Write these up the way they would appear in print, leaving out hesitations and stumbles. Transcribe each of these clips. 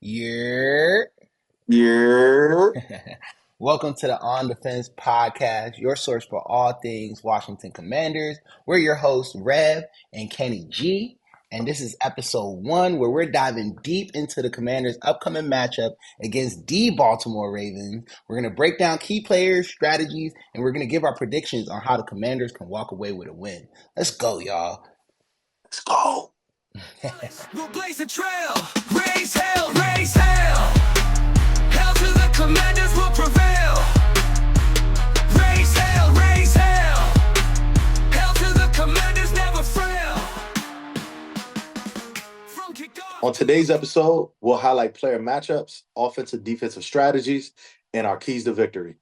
You're Yeah. welcome to the On Defense podcast, your source for all things Washington Commanders. We're your hosts, Reb and Kenny G, and this is episode 1 where we're diving deep into the Commanders' upcoming matchup against the Baltimore Ravens. We're going to break down key players, strategies, and we're going to give our predictions on how the Commanders can walk away with a win. Let's go, y'all. Let's go. We'll blaze a trail, raise hell, raise hell. Hell to the commanders will prevail. Raise hell, raise hell. Hell to the commanders never fail. From kickoff. On today's episode, we'll highlight player matchups, offensive, defensive strategies, and our keys to victory.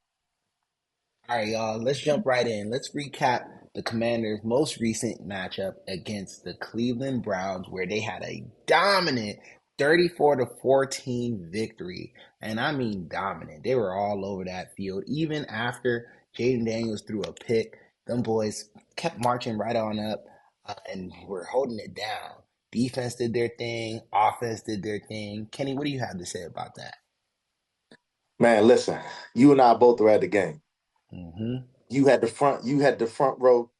All right, y'all, let's jump right in. Let's recap the Commanders' most recent matchup against the Cleveland Browns, where they had a dominant 34-14 victory. And I mean dominant. They were all over that field. Even after Jaden Daniels threw a pick, them boys kept marching right on up and were holding it down. Defense did their thing, offense did their thing. Kenny, what do you have to say about that? Man, listen, you and I both were at the game. Mm-hmm. You had the front row,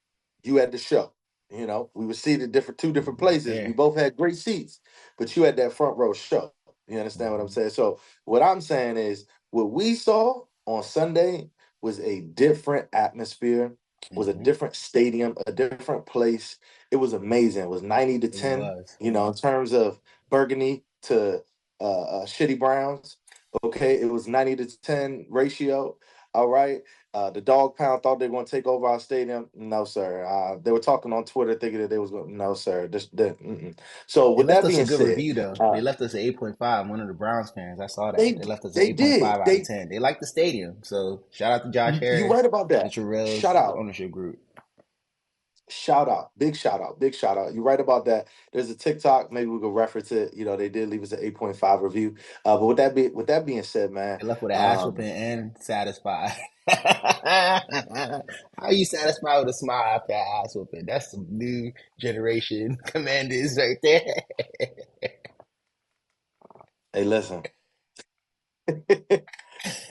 you had the show. We were seated two different Right places. We there. both had great seats, but you had that front row show. You understand what I'm Mm-hmm. saying? So what I'm saying is what we saw on Sunday was a different atmosphere, was a Mm-hmm. different stadium, a different place. It was amazing. It was 90 to It 10, was. in terms of Burgundy to Shitty Browns. Okay, it was 90 to 10 ratio. All right. The dog pound thought they were going to take over our stadium. No, sir. They were talking on Twitter thinking that they was going. No, sir. So They with left that us a being good said, review though. They left us an 8.5. One of the Browns fans, I saw that. they They left us an they 8.5 did. out of 10. They like the stadium. So shout out to Josh You Harris right about and the that. Terrell's Shout out. ownership group. Shout out, big shout out, big shout out. You're right about that. There's a TikTok, maybe we could reference it. They did leave us an 8.5 review. But with that being said, man, They left with an ass whooping and satisfied. How are you satisfied with a smile after an ass whooping? That's some new generation commanders right there. hey, listen.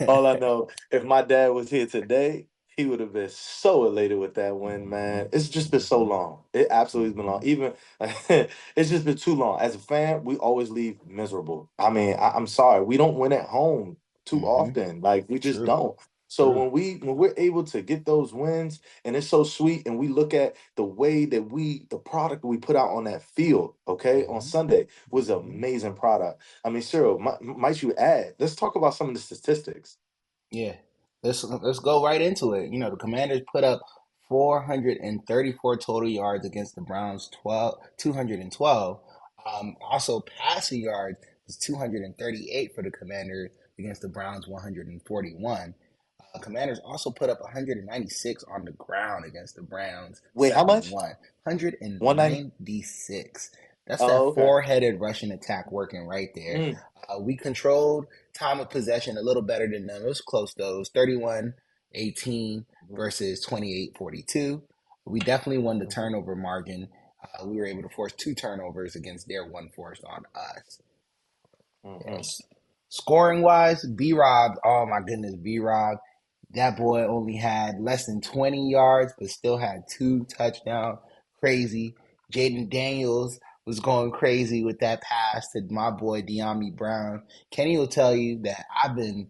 All I know, if my dad was here today, he would have been so elated with that win, man. It's just been so long. It absolutely has been long. Even it's just been too long. As a fan, we always leave miserable. I mean, I'm sorry, we don't win at home too Mm-hmm. often. Like we just True. don't. So True. when we're able to get those wins, and it's so sweet, and we look at the way that the product we put out on that field, okay, on Mm-hmm. Sunday was an Mm-hmm. amazing product. I mean, Cyril, might you add? Let's talk about some of the statistics. Yeah, let's go right into it. You know, the Commanders put up 434 total yards against the Browns 212. Also, passing yards was 238 for the Commanders against the Browns 141. Commanders also put up 196 on the ground against the Browns Wait, how much? 71. 190. 196. That's Oh, that okay. four-headed Russian attack working right there. Mm. We controlled time of possession a little better than them. It was close though. It was 31-18 versus 28-42. We definitely won the Mhm. turnover margin. We were able to force 2 turnovers against their one forced on us. Mhm. Yes. Scoring wise, B Rob, oh my goodness, B Rob, that boy only had less than 20 yards, but still had 2 touchdowns. Crazy. Jaden Daniels was going crazy with that pass to my boy De'Ami Brown. Kenny will tell you that I've been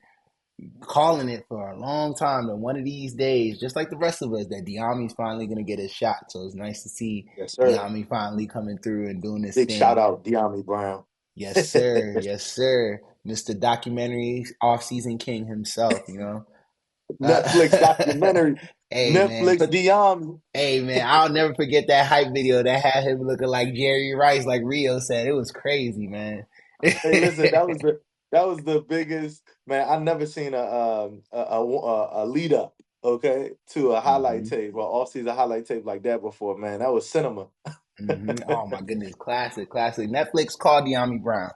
calling it for a long time that one of these days, just like the rest of us, that De'Ami's finally going to get a shot. So it's nice to see Yes, sir. De'Ami finally coming through and doing this Big shout thing. out, De'Ami Brown. Yes, sir. Yes, sir. Mr. Documentary Off-Season King himself, you know. Netflix documentary. Hey man, Netflix De'Ami. hey man, I'll never forget that hype video that had him looking like Jerry Rice, like Rio said. It was crazy, man. Hey, listen, that was the biggest man. I never seen a lead up, okay, to a highlight hmm tape or off season highlight tape like that before, man. That was cinema. Oh my goodness, classic, classic. Netflix called De'Ami Brown.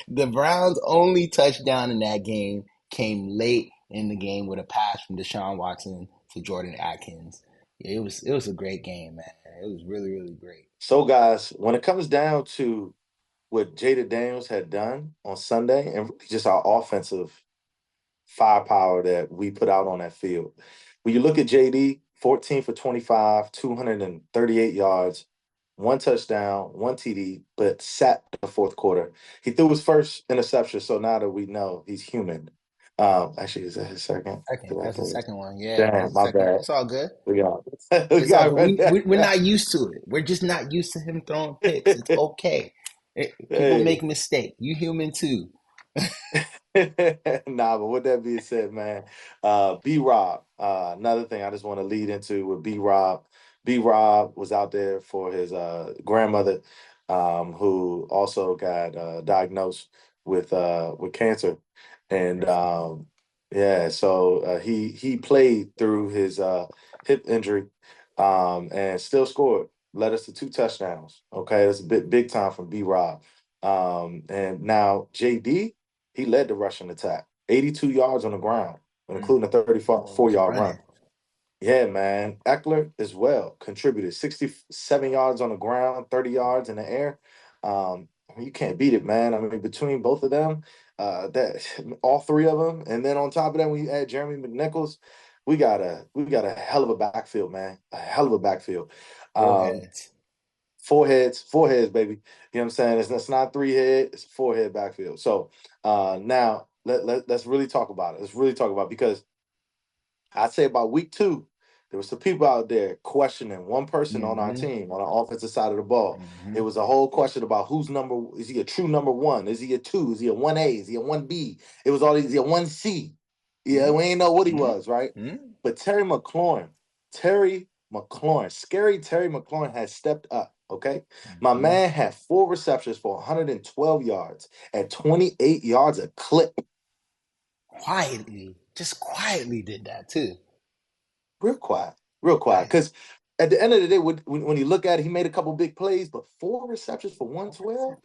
The Browns' only touchdown in that game came late in the game with a pass from Deshaun Watson to Jordan Atkins. Yeah, it was a great game, man. It was really really great. So, guys, when it comes down to what Jada Daniels had done on Sunday and really just our offensive firepower that we put out on that field. When you look at JD, 14 for 25, 238 yards, one touchdown, one TD, but sat the fourth quarter. He threw his first interception, so now that we know he's human. Actually, is that his second? Second. That's the second one. Yeah, that's Damn, the my second. bad. It's all good. We got we It's all got good. rid of We're not that. used to it. We're just not used to him throwing picks. It's okay. People Hey. make mistakes. You human too. Nah, but with that being said, man, B Rob, another thing I just want to lead into with B Rob. B Rob was out there for his grandmother, who also got diagnosed with cancer. And yeah, so he played through his hip injury and still scored, led us to two touchdowns. Okay, that's a big time from B Rob. And now JD, he led the rushing attack, 82 yards on the ground, including a Boy was 34-yard run. running. Yeah, man. Eckler as well contributed 67 yards on the ground, 30 yards in the air. You can't beat it, man. I mean, between both of them, that all three of them, and then on top of that, when you add Jeremy McNichols, we got a hell of a backfield, man. A hell of a backfield. Um, Foreheads. four heads, baby. You know what I'm saying? It's not three head, it's a four head backfield. So now let's really talk about it. Let's really talk about it because I'd say about week two, there was some people out there questioning one person on our Mm-hmm. team on the offensive side of the ball. It Mm-hmm. was a whole question about who's number. Is he a true number one? Is he a two? Is he a 1A? Is he a 1B? It was all these. Is he a 1C? Yeah, we ain't know what he was, right? Mm-hmm. But Terry McLaurin, scary Terry McLaurin has stepped up. Okay, my Mm-hmm. man had 4 receptions for 112 yards at 28 yards a clip. Quietly, just quietly did that too. Real quiet, real quiet. Quiet. Because at the end of the day, when you look at it, he made a couple big plays, but 4 receptions for 112.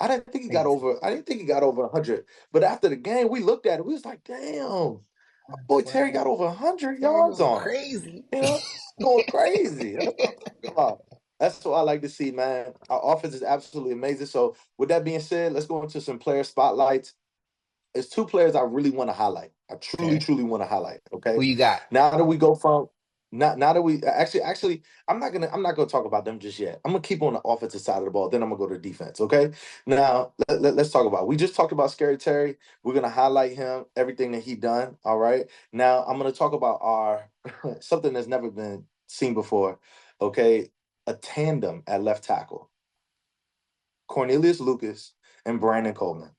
I didn't think he got Crazy. over. I didn't think he got over 100. But after the game, we looked at it. We was like, damn, my boy Terry 112. got over 100 Terry yards going on him. crazy. You know, going crazy. That's what I'm talking about. That's what I like to see, man. Our offense is absolutely amazing. So, with that being said, let's go into some player spotlights. There's two players I really want to highlight. I truly, Okay. truly want to highlight. Who Okay. you got? Now that we go from now that we actually I'm not gonna talk about them just yet. I'm gonna keep on the offensive side of the ball, then I'm gonna go to defense. Okay. Now let's talk about we just talked about Scary Terry. We're gonna highlight him, everything that he done. All right. Now I'm gonna talk about our something that's never been seen before. Okay. A tandem at left tackle. Cornelius Lucas and Brandon Coleman.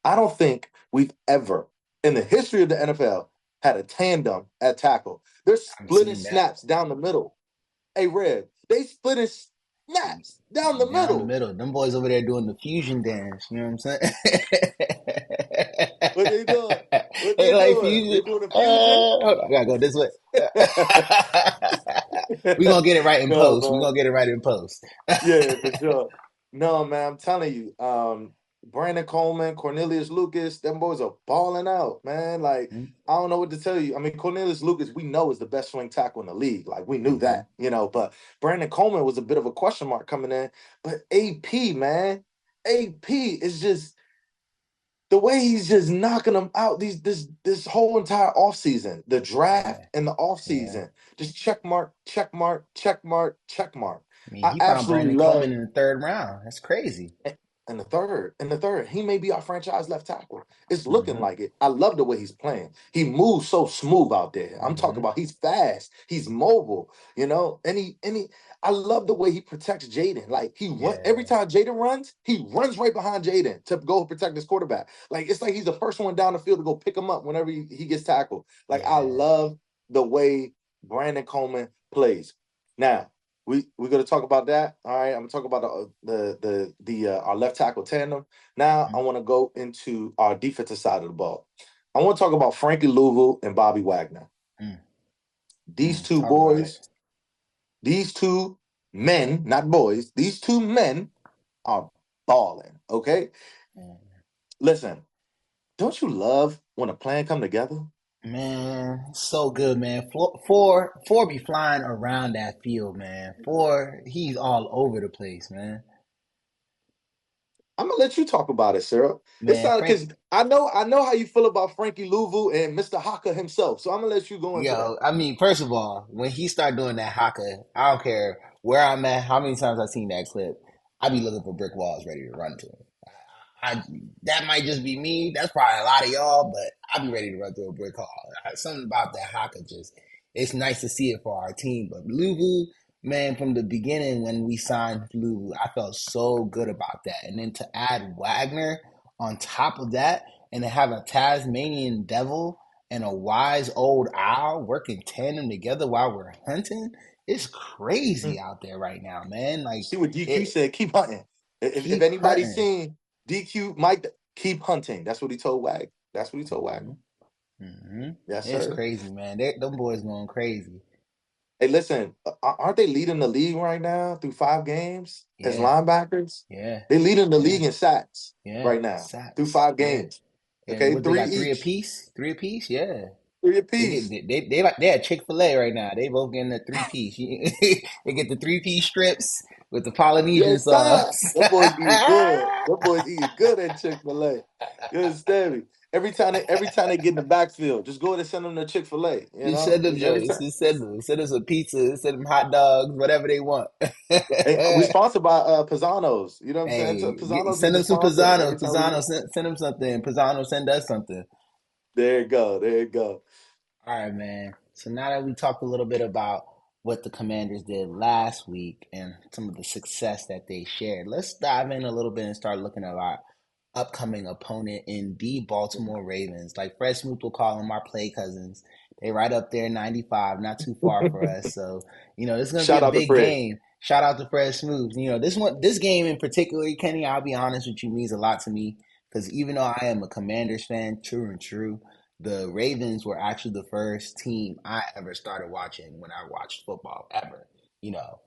I don't think we've ever, in the history of the NFL, had a tandem at tackle. They're I've splitting seen that. snaps down the middle. Hey, Red, they splitting snaps down the Down the middle. middle. Them boys over there doing the fusion dance. You know what I'm saying? What they doing? What Hey, they like doing? fusion. They doing a fusion? Hold on, I gotta go this way. We gonna get it right in No, post. We man. gonna get it right in post. Yeah, for sure. No, man, I'm telling you, Brandon Coleman, Cornelius Lucas, them boys are balling out, man. Like, I don't know what to tell you. I mean, Cornelius Lucas, we know is the best swing tackle in the league. Like, we knew Mm-hmm. that, but Brandon Coleman was a bit of a question mark coming in. But AP, man, AP is just the way he's just knocking them out this whole entire offseason, the draft Yeah, and the yeah. offseason. Just check mark, check mark, check mark, check mark. I mean, I he found absolutely Brandon love Coleman in the third round. That's crazy. in the third, he may be our franchise left tackle. It's looking Mm-hmm. like it. I love the way he's playing. He moves so smooth out there. I'm talking Mm-hmm. about he's fast, he's mobile, and he. I love the way he protects Jaden. Like every Yeah, time Jaden runs, he runs right behind Jaden to go protect his quarterback. Like it's like he's the first one down the field to go pick him up whenever he gets tackled. Like I yeah. love the way Brandon Coleman plays. Now, we're gonna talk about that. All right, I'm gonna talk about the our left tackle tandem. Now I Mm-hmm. want to go into our defensive side of the ball. I want to talk about Frankie Louisville and Bobby Wagner. These two Talk about it. boys, these two men, not boys, these two men are balling. Okay, Mm. listen. Don't you love when a plan come together? Man, so good, man. Four be flying around that field, man. Four, he's all over the place, man. I'm gonna let you talk about it, Sarah. It's Man, not Frank, because I know how you feel about Frankie Louvu and Mr. Haka himself. So I'm gonna let you go into that. yo, I mean, first of all, when he started doing that haka, I don't care where I'm at, how many times I've seen that clip, I be looking for brick walls ready to run to him. I that might just be me. That's probably a lot of y'all, but I'll be ready to run through a brick wall. Something about that haka just it's nice to see it for our team. But Luvu, man, from the beginning when we signed Luvu, I felt so good about that. And then to add Wagner on top of that, and to have a Tasmanian devil and a wise old owl working tandem together while we're hunting, it's crazy Mm. out there right now, man. Like See what DQ it, said. Keep hunting. If keep anybody's hunting. seen DQ, Mike, keep hunting. That's what he told Wag. That's what he told Wag. Mm-hmm. Mm-hmm. Yes, It's sir. crazy, man. Them boys going crazy. Hey, listen, aren't they leading the league right now through 5 games as Yeah, linebackers? yeah, They leading the yeah, league in sacks yeah. right now through Sacks. five Yeah. games. And Okay, what they three got three each, apiece? Three apiece? Yeah. 3 apiece. They like they at Chick-fil-A right now. They both getting the three piece. They get the three piece strips with the Polynesian Yes, sir. sauce. That boy's eating good. That boy's eating good at Chick-fil-A. You understand me? Every time they get in the backfield, just go ahead and send them to Chick-fil-A. You Just know, send them just every joints. time. Just send them. Send them some pizza. Send them hot dogs. Whatever they want. Hey, we sponsored by Pisano's. You know what I'm saying? So Hey, Pisano's send need to them some sponsor us Pisano. every time we Pisano, go. send them something. Pisano, send us something. There you go. There you go. All right, man. So now that we talked a little bit about what the Commanders did last week and some of the success that they shared, let's dive in a little bit and start looking at our upcoming opponent in the Baltimore Ravens. Like Fred Smoot will call them our play cousins. They right up there, 95, not too far for us. So, this is gonna be a Shout out to big Fred. game. Shout out to Fred Smoot. This game in particular, Kenny, I'll be honest with you, means a lot to me. Because even though I am a Commanders fan, true and true, the Ravens were actually the first team I ever started watching when I watched football ever.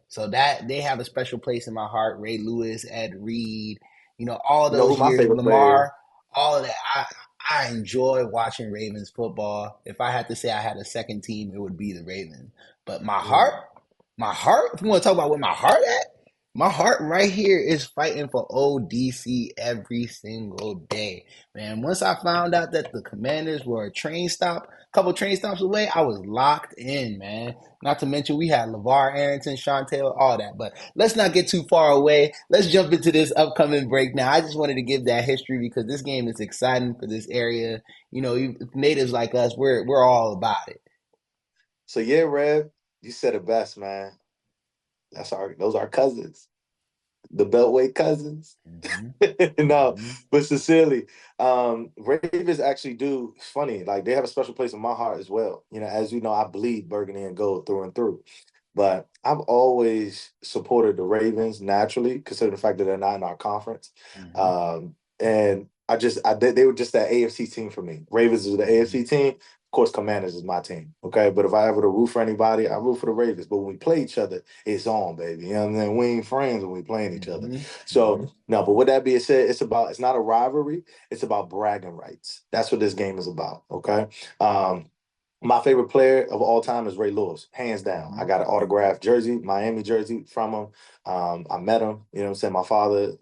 So that they have a special place in my heart. Ray Lewis, Ed Reed, all You know who those my years, favorite player is? Lamar, all of that. I enjoy watching Ravens football. If I had to say I had a second team, it would be the Ravens. But Mm. my heart, if you want to talk about where my heart right here is fighting for ODC every single day. Man, once I found out that the Commanders were a couple train stops away, I was locked in, man. Not to mention we had LeVar Arrington, Sean Taylor, all that. But let's not get too far away. Let's jump into this upcoming break now. I just wanted to give that history because this game is exciting for this area. Natives like us, we're all about it. So yeah, Rev, you said it best, man. Those are cousins, the Beltway cousins. Mm-hmm. No, Mm-hmm. but sincerely, Ravens actually do. It's funny, like they have a special place in my heart as well. As you know, I bleed burgundy and gold through and through. But I've always supported the Ravens naturally, considering the fact that they're not in our conference. Mm-hmm. And they were just that AFC team for me. Ravens is the Mm-hmm. AFC team. Of course, Commanders is my team. Okay, but if I ever to root for anybody, I root for the Ravens. But when we play each other, it's on, baby. You know what I'm saying? We ain't friends when we playing each other. Mm-hmm. So no, but with that being said, it's not a rivalry. It's about bragging rights. That's what this game is about. Okay. My favorite player of all time is Ray Lewis, hands down. Mm-hmm. I got an autographed jersey, Miami jersey from him. I met him. You know what I'm saying? My father,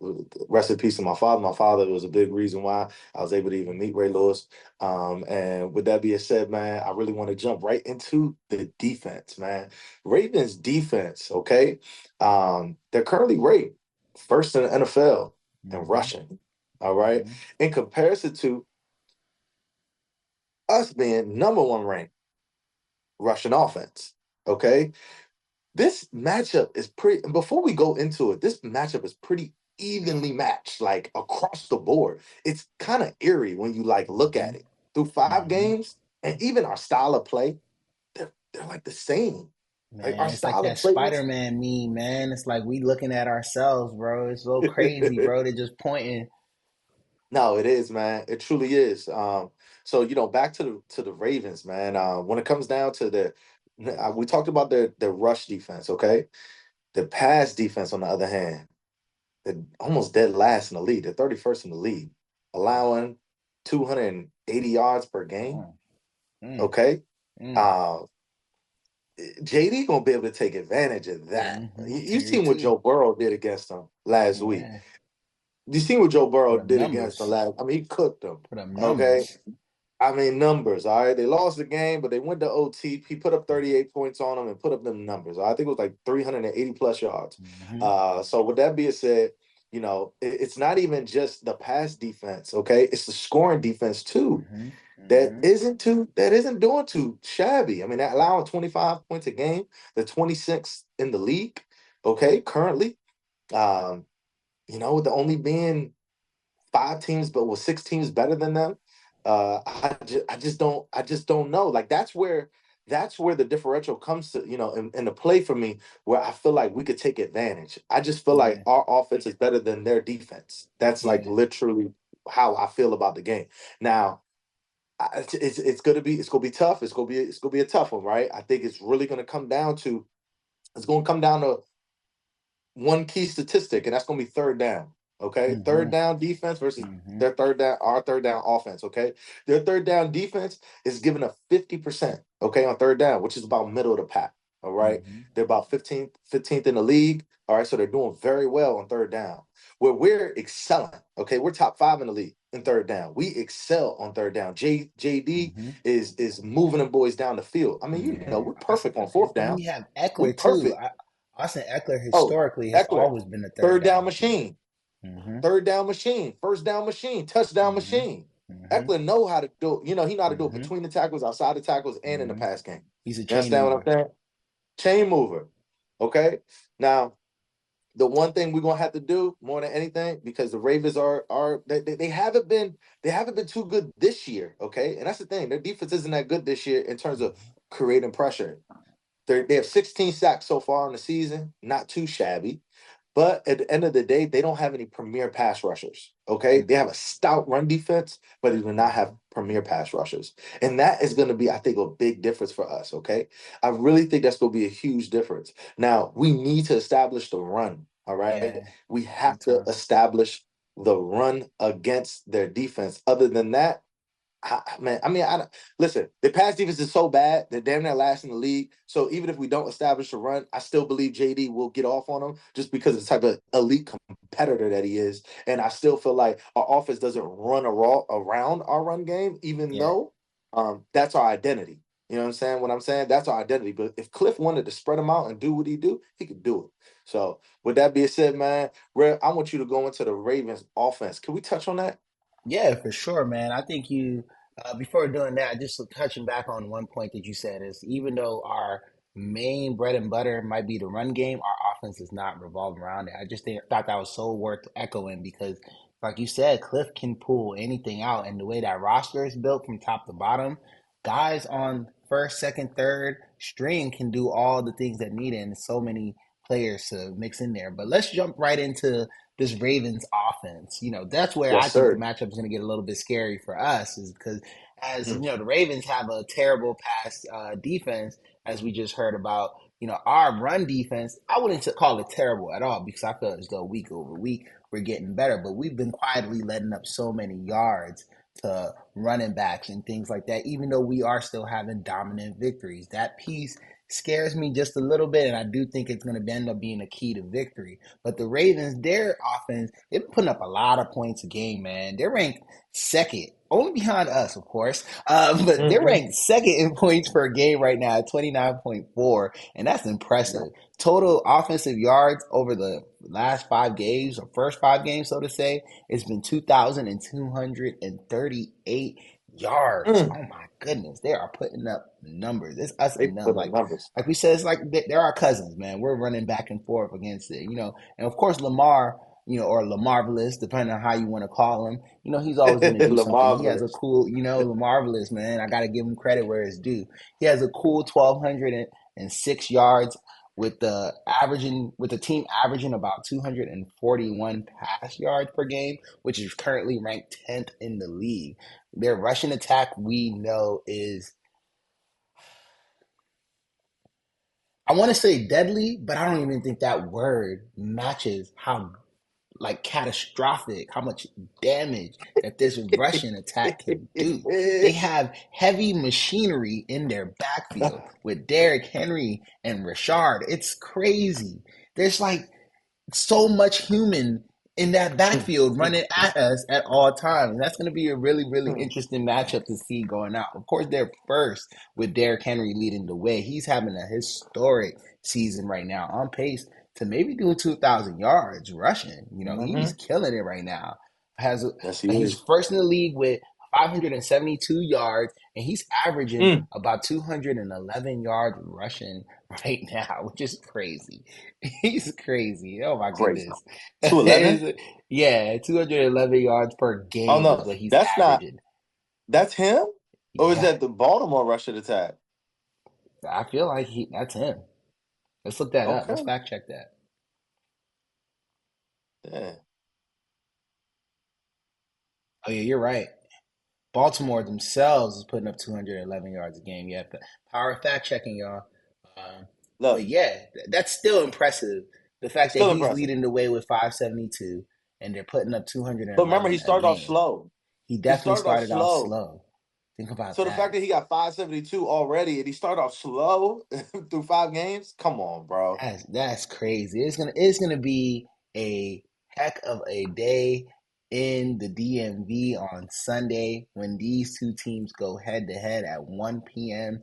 rest in peace to my father. My father was a big reason why I was able to even meet Ray Lewis. And with that being said, man, I really want to jump right into the defense, man. Ravens defense, okay? They're currently ranked first in the NFL in Mm-hmm. rushing, all right? Mm-hmm. In comparison to us being number one ranked rushing offense. Okay. This matchup is pretty, and before we go into it, this matchup is pretty evenly matched, like across the board. It's kind of eerie when you like look Mm-hmm. at it through five Mm-hmm. games, and even our style of play, they're like the same. Like our Man, it's like style of that play. Spider-Man meme, man. It's like we looking at ourselves, bro. It's so crazy, bro. They're just pointing. No, it is, man. It truly is. So back to the Ravens, man. When it comes down to we talked about their rush defense, okay? The pass defense, on the other hand, they're almost dead last in the league. They're 31st in the league, allowing 280 yards per game. Mm, mm, Okay. mm. Uh, JD gonna be able to take advantage of that. Mm-hmm. You've Terry seen what too. Joe Burrow did against them last week. Yeah. You seen what Joe Put Burrow up did against the numbers. last? I mean, he cooked them. Put up Okay. numbers. I mean, numbers. All right. They lost the game, but they went to OT. He put up 38 points on them and put up them numbers. I think it was like 380 plus yards. Mm-hmm. So with that being said, it's not even just the pass defense. Okay. It's the scoring defense too. Mm-hmm. That Mm-hmm. isn't doing too shabby. I mean, that allowing 25 points a game, the 26th in the league. Okay. Currently, um, with the only being five teams, but with six teams better than them. I just don't know. Like that's where the differential comes to, in the play for me, where I feel like we could take advantage. I just feel like Yeah. our offense is better than their defense. That's like Yeah. literally how I feel about the game. Now, it's gonna be tough. It's gonna be a tough one, right? I think it's gonna come down to one key statistic, and that's going to be third down. Okay, Mm-hmm. third down defense versus Mm-hmm. our third down offense. Okay, their third down defense is giving a 50%. Okay, on third down, which is about middle of the pack. All right, Mm-hmm. they're about 15th in the league. All right, so they're doing very well on third down. Where we're excelling. Okay, we're top five in the league in third down. We excel on third down. JD Mm-hmm. is moving them boys down the field. I mean, Yeah. we're perfect on fourth And down. we have We Eckler too. perfect. Austin Eckler Oh, historically has Eckler, always been a third third down down machine. machine. Mm-hmm. Third down machine, first down machine, touchdown Mm-hmm. machine. Mm-hmm. Eckler know how to do it. He know how to do it Mm-hmm. between the tackles, outside the tackles, and in the Mm-hmm. pass game. He's a You chain understand what I'm mover. saying? Chain mover. Okay. Now, the one thing we're gonna have to do more than anything, because the Ravens they haven't been too good this year. Okay, and that's the thing. Their defense isn't that good this year in terms of creating pressure. They have 16 sacks so far in the season, not too shabby. But at the end of the day, they don't have any premier pass rushers. Okay. They have a stout run defense, but they do not Mm-hmm. have premier pass rushers. And that is going to be, I think, a big difference for us. Okay. I really think that's going to be a huge difference. Now, we need to establish the run. All right. Yeah. We Big have to time. establish the run against their defense. Other than that, man, I mean, listen. The pass defense is so bad that damn near last in the league. So even if we don't establish a run, I still believe JD will get off on him just because of the type of elite competitor that he is. And I still feel like our offense doesn't run around our run game, even Yeah. though that's our identity. You know what I'm saying? What I'm saying, that's our identity. But if Cliff wanted to spread them out and do what he do, he could do it. So with that being said, man, Red, I want you to go into the Ravens offense. Can we touch on that? Yeah, for sure, man. I think before doing that, just touching back on one point that you said is even though our main bread and butter might be the run game, our offense is not revolving around it. I just thought that was so worth echoing because, like you said, Cliff can pull anything out, and the way that roster is built from top to bottom, guys on first, second, third string can do all the things that need it, and so many players to mix in there. But let's jump right into this Ravens offense. That's where I Yes, think the sir. matchup is going to get a little bit scary for us, is because as you know, the Ravens have a terrible pass defense, as we just heard about. Our run defense, I wouldn't call it terrible at all because I feel as though week over week we're getting better, but we've been quietly letting up so many yards to running backs and things like that, even though we are still having dominant victories. That piece scares me just a little bit, and I do think it's going to end up being a key to victory. But the Ravens, their offense, they've been putting up a lot of points a game, man. They're ranked second, only behind us, of course. But they're Mm-hmm. ranked second in points per game right now at 29.4, and that's impressive. Total offensive yards over the last 5 games, or first 5 games, so to say, it's been 2,238 yards. Mm. Oh my goodness, they are putting up numbers. It's us They and them. put up Like numbers. like we said, it's like they're our cousins, man. We're running back and forth against it, And of course, Lamar, or Lamarvelous, depending on how you want to call him, he's always going to do something. He has a Marvelous. cool, Lamarvelous, man. I got to give him credit where it's due. He has a cool 1,206 yards with the team averaging about 241 pass yards per game, which is currently ranked 10th in the league. Their rushing attack, we know, is, I want to say deadly, but I don't even think that word matches how like catastrophic, how much damage that this Russian attack can do. They have heavy machinery in their backfield with Derrick Henry and Rashard. It's crazy. There's like so much human. in that backfield running at us at all times. And that's going to be a really, really Mm. interesting matchup to see going out. Of course, they're first with Derrick Henry leading the way. He's having a historic season right now, on pace to maybe do 2,000 yards rushing. You know, he's Mm-hmm. killing it right now. Has Yes, he He's is. first in the league with 572 yards, and he's averaging Mm. about 211 yards rushing right now, which is crazy. He's crazy. Oh my Crazy. goodness. 211? Yeah, 211 yards per Oh game is no, what he's that's not. averaging. That's him, or is Yeah, that the Baltimore rushing attack? I feel like that's him. Let's look that up. Let's Okay. fact check that. Yeah. Oh yeah, you're right. Baltimore themselves is putting up 211 yards a game. Yeah, power fact checking, y'all. Um, but Look, yeah, that's still impressive. The fact that still he's impressive. leading the way with 572 and they're putting up But remember, he 211 a started off game. slow. He He definitely started off started off slow. slow. Think about So the fact that. that he got 572 already and he started off slow through 5 games, come on, bro. That's crazy. It's gonna be a heck of a day in the DMV on Sunday when these two teams go head to head at 1 p.m.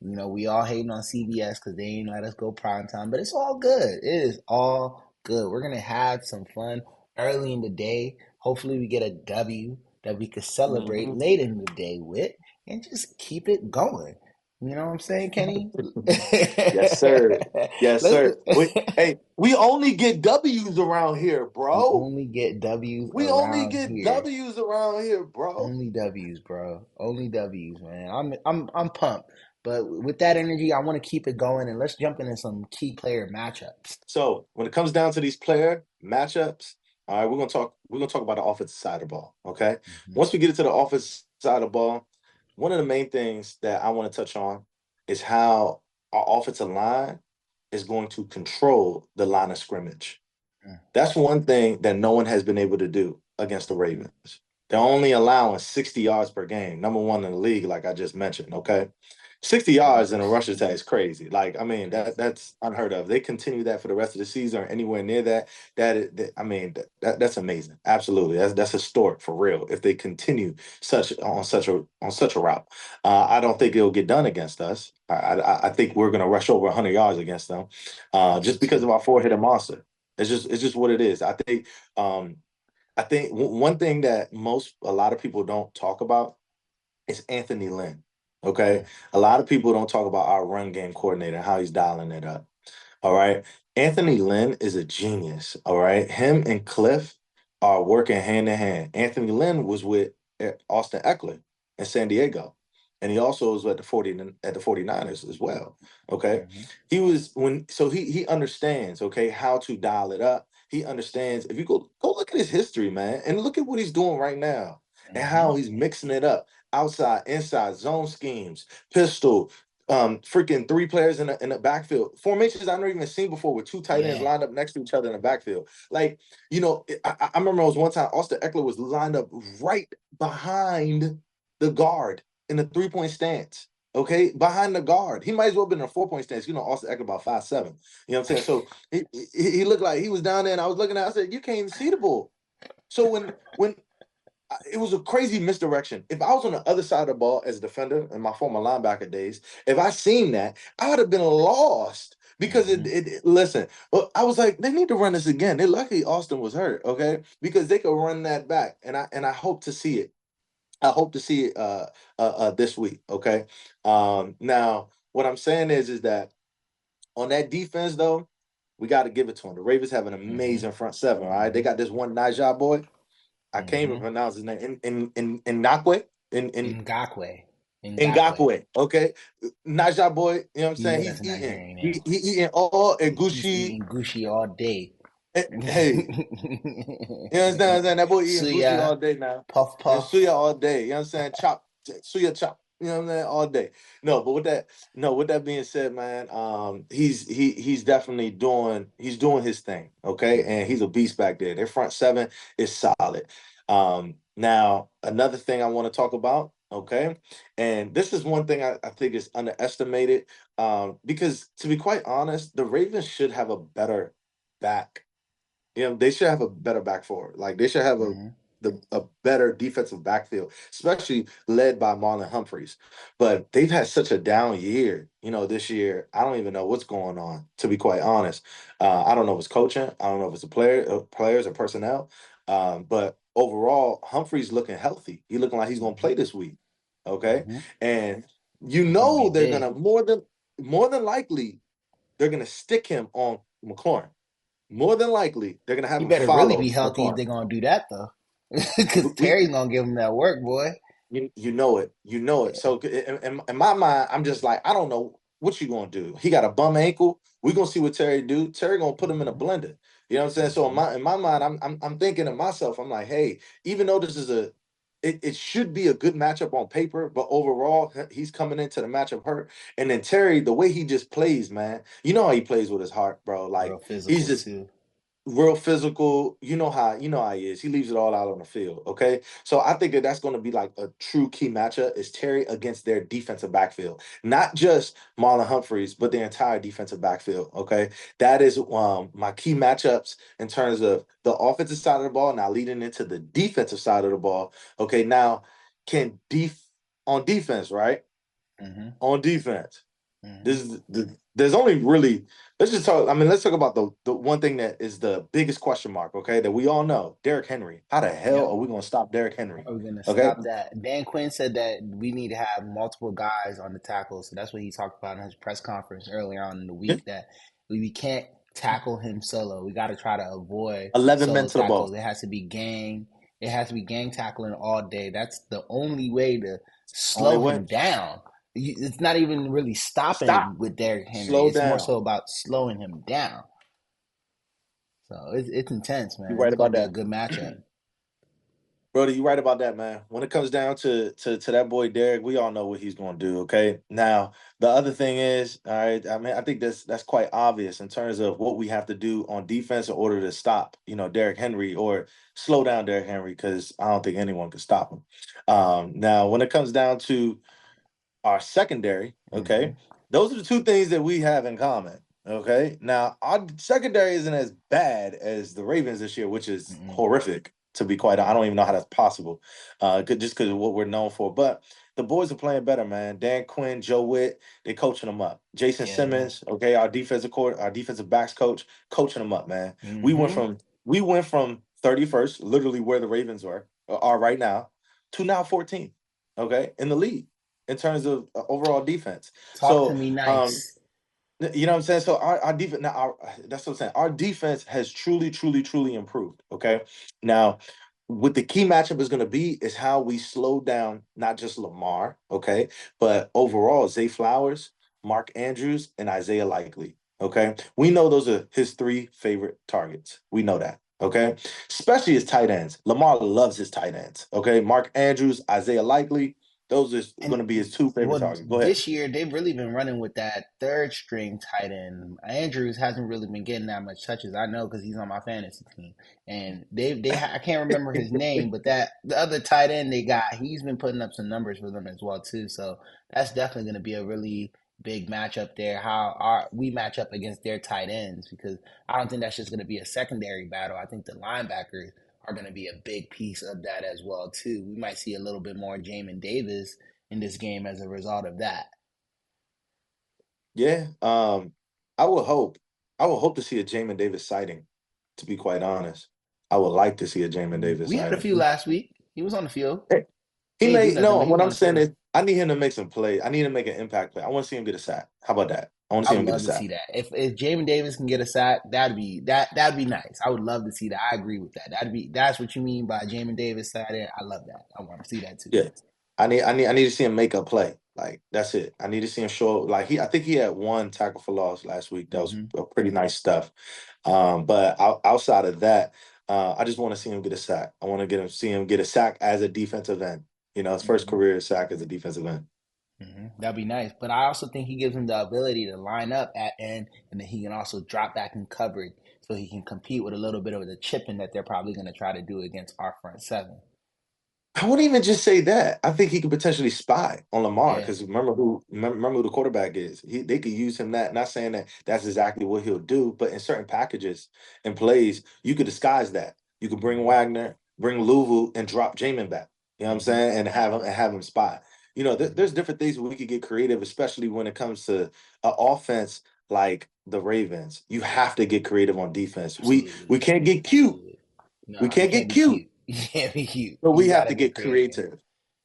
You know, we all hating on CBS because they ain't let us go prime time, but it's all good. It is all good. We're gonna have some fun early in the day. Hopefully, we get a W that we could celebrate Hmm. late in the day with, and just keep it going. You know what I'm saying, Kenny? Yes, sir. Yes, Let's sir. Hey, we only get W's around here, we bro. only get W's We only around get here. W's around here, bro. Only W's, bro. Only W's, man. I'm pumped. But with that energy, I want to keep it going and let's jump into some key player matchups. So when it comes down to these player matchups, all right, we're gonna talk about the offensive side of the ball. Okay. Hmm. Once we get into the offensive side of the ball, one of the main things that I want to touch on is how our offensive line is going to control the line of scrimmage. That's one thing that no one has been able to do against the Ravens. They're only allowing 60 yards per game, number one in the league, like I just mentioned. Okay. 60 yards in a rush attack is crazy. Like, I mean, Crazy. that's unheard of. They continue that for the rest of the season or anywhere near that. I mean, that's amazing. Absolutely. That's historic for real. If they continue such a route. I don't think it'll get done against us. I think we're gonna rush over 100 yards against them. Me Just because too. of our four-headed monster. It's just what it is. I think one thing that a lot of people don't talk about is Anthony Lynn. Okay, Mm, a lot of people don't talk about our run game coordinator and how he's dialing it up. All right. Anthony Lynn is a genius. All right. Him and Cliff are working hand in hand. Anthony Lynn was with Austin Eckler in San Diego. And he also was at the 49ers as well. Okay. mhm, He was when so he understands, okay, how to dial it up. He understands if you go look at his history, man, and look at what he's doing right now and mhm. how he's mixing it up. Outside, inside, zone schemes, pistol, freaking three players in the backfield. Formations I've never even seen before with two tight ends Yeah. lined up next to each other in the backfield. Like, I remember it was one time Austin Eckler was lined up right behind the guard in the 3-point stance. Okay, behind the guard. He might as well have been in a 4-point stance. Austin Eckler about 5'7". You know what I'm saying? So he looked like he was down there, and I was looking at. I said, "You can't even see the ball." So when it was a crazy misdirection. If I was on the other side of the ball as a defender in my former linebacker days, if I seen that, I would have been lost because Hmm. listen, well, I was like, they need to run this again. They're lucky Austin was hurt, okay? Because they could run that back. And I hope to see it. I hope to see it this week, okay? Now what I'm saying is that on that defense though, we got to give it to them. The Ravens have an Hmm. amazing front seven, all right? They Hmm. got this one Najee boy. I can't even Hmm. pronounce his name. In Ngakwe, in Ngakwe. Ngakwe. Ngakwe. Okay, Naja boy. You know what I'm Yeah, saying? that's He's a eating. Nigerian He name. he eating all He's Egushi. eating Gucci all day. Hey, you understand what I'm saying? That boy eating Gucci Suya, all day now. puff And Suya puff. all day. You know what I'm saying? Chop, Suya chop. You know what I'm saying? All day. No, but with that being said, man, he's definitely doing his thing. Okay. And Hmm. he's a beast back there. Their front seven is solid. Now another thing I want to talk about, okay, and this is one thing I think is underestimated. Because to be quite honest, the Ravens should have a better back You know, they should have a better back four. Like they should have Mm-hmm. a better defensive backfield, especially led by Marlon Humphreys. But they've had such a down year, this year. I don't even know what's going on, to be quite honest. I don't know if it's coaching. I don't know if it's players or personnel. But overall, Humphreys looking healthy. He looking like he's going to Mm-hmm. play this week. Okay, Mm-hmm. and It's gonna be they're gonna big. more than likely they're gonna stick him on McLaurin. More than likely, they're gonna have He him better really be follow healthy if McLaurin. they're gonna do that though, because We Terry's gonna give him that work, boy. you know it, you know it. Yeah. So in my mind, I'm just like, I don't know what you gonna do. He got a bum ankle. We gonna see what Terry do. Terry gonna put him in a Mm-hmm. blender. You know what I'm saying? So Mm-hmm. in my mind, I'm thinking to myself, I'm like, hey, even though this is it should be a good matchup on paper, but overall, he's coming into the matchup hurt. And then Terry, the way he just plays, man, you know how he plays with his heart, bro. Real Like he's physical just too. real physical. You know how he is. He leaves it all out on the field. Okay, so I think that's going to be like a true key matchup is Terry against their defensive backfield, not just Marlon Humphreys, but the entire defensive backfield. Okay, that is my key matchups in terms of the offensive side of the ball. Now leading into the defensive side of the ball. Okay, now can on defense, right? Mm-hmm. On defense. Mm-hmm. This is there's only really let's just talk. I mean, let's talk about the one thing that is the biggest question mark, okay, that we all know. Derrick Henry. How the hell Yep. are we gonna stop Derrick Henry? How are we gonna Okay. stop that? Dan Quinn said that we need to have multiple guys on the tackle, so that's what he talked about in his press conference earlier on in the Yeah. week. That we can't tackle him solo. We got to try to avoid 11 men solo to the tackles. ball. It has to be gang. It has to be gang tackling all day. That's the only way to Only slow way. him down. It's not even really Stop. stopping with Derrick Henry. Slow It's more down. so about slowing him down. So it's intense, You're man. right It's gonna about be a that. good matchup. Brody, you're right about that, man. When it comes down to that boy Derek, we all know what he's going to do. Okay. Now, the other thing is, all right. I mean, I think that's quite obvious in terms of what we have to do on defense in order to stop, Derrick Henry or slow down Derrick Henry because I don't think anyone can stop him. Now, when it comes down to our secondary, Mm-hmm. okay, those are the two things that we have in common. Okay. Now, our secondary isn't as bad as the Ravens this year, which is Mm-mm. horrific, to be quite. I Mm-mm. don't even know how that's possible, just because of what we're known for. But the boys are playing better, man. Dan Quinn, Joe Witt, they coaching them up. Jason Yeah. Simmons, okay, our defensive backs coach, coaching them up, man. We went Mm-hmm. from we went from 31st, literally where the Ravens are right now, to now 14th, okay, in the league in terms of overall defense. Talk to So, me um, nice. you know what I'm saying? So our defense now, that's what I'm saying. Our defense has truly, truly, truly improved. Okay. Now, what the key matchup is going to be is how we slow down not just Lamar, okay, but overall Zay Flowers, Mark Andrews, and Isaiah Likely. Okay. We know those are his three favorite targets. We know that. Okay. Especially his tight ends. Lamar loves his tight ends. Okay. Mark Andrews, Isaiah Likely, those are going And to be his two favorite well, targets. Go ahead. this year they've really been running with that third string tight end. Andrews hasn't really been getting that much touches. I know because he's on my fantasy team, and I can't remember his name, but that the other tight end they got, he's been putting up some numbers for them as well too. So that's definitely going to be a really big matchup there. How we match up against their tight ends because I don't think that's just going to be a secondary battle. I think the linebackers are going to be a big piece of that as well too. We might see a little bit more Jamin Davis in this game as a result of that. Yeah, I would hope. I would hope to see a Jamin Davis sighting. To be quite honest, I would like to see a Jamin Davis We had a sighting. few last week. He was on the field. Hey, he He ain't do may nothing, no. but he What was I'm on the saying field. is, I need him to make some play. I need him to make an impact play. I want to see him get a sack. How about that? I want to I see would him get a love to sack. see that. If Jamin Davis can get a sack, that'd be nice. I would love to see that. I agree with that. That's what you mean by Jamin Davis side. I love that. I want to see that too. Yeah, I need to see him make a play. Like that's it. I need to see him show like I think he had one tackle for loss last week. That was Mm-hmm. a pretty nice stuff. But outside of that, I just want to see him get a sack. I want to see him get a sack as a defensive end. His first Mm-hmm. career sack as a defensive end. Mm-hmm. That'd be nice. But I also think he gives him the ability to line up at end, and then he can also drop back in coverage, so he can compete with a little bit of the chipping that they're probably going to try to do against our front seven. I wouldn't even just say that. I think he could potentially spy on Lamar Yeah. because remember who the quarterback is. They could use him that. Not saying that that's exactly what he'll do, but in certain packages and plays, you could disguise that. You could bring Hmm. Wagner, bring Louvu, and drop Jamin back. You know what I'm Hmm. saying, and have him spy. Hmm. There's different things we could get creative, especially when it comes to an offense like the Ravens. You have to get creative on defense. We Absolutely. can't get cute. Absolutely. We No, you can't can't get be cute. cute. You can't be cute. But You we have gotta to get get creative. creative.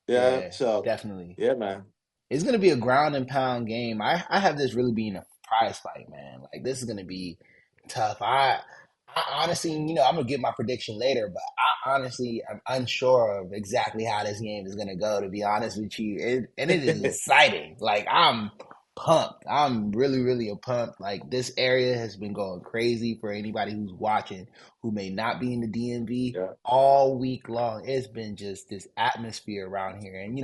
Yeah. Yeah, So definitely. yeah, man. It's gonna be a ground and pound game. I have this really being a prize fight, man. Like this is gonna be tough. I honestly, I'm gonna get my prediction later, but I honestly I'm unsure of exactly how this game is gonna go. To be honest with you, and it is exciting. Like I'm pumped. I'm really, really pumped. Like this area has been going crazy for anybody who's watching who may not be in the DMV Yeah. all week long. It's been just this atmosphere around here, and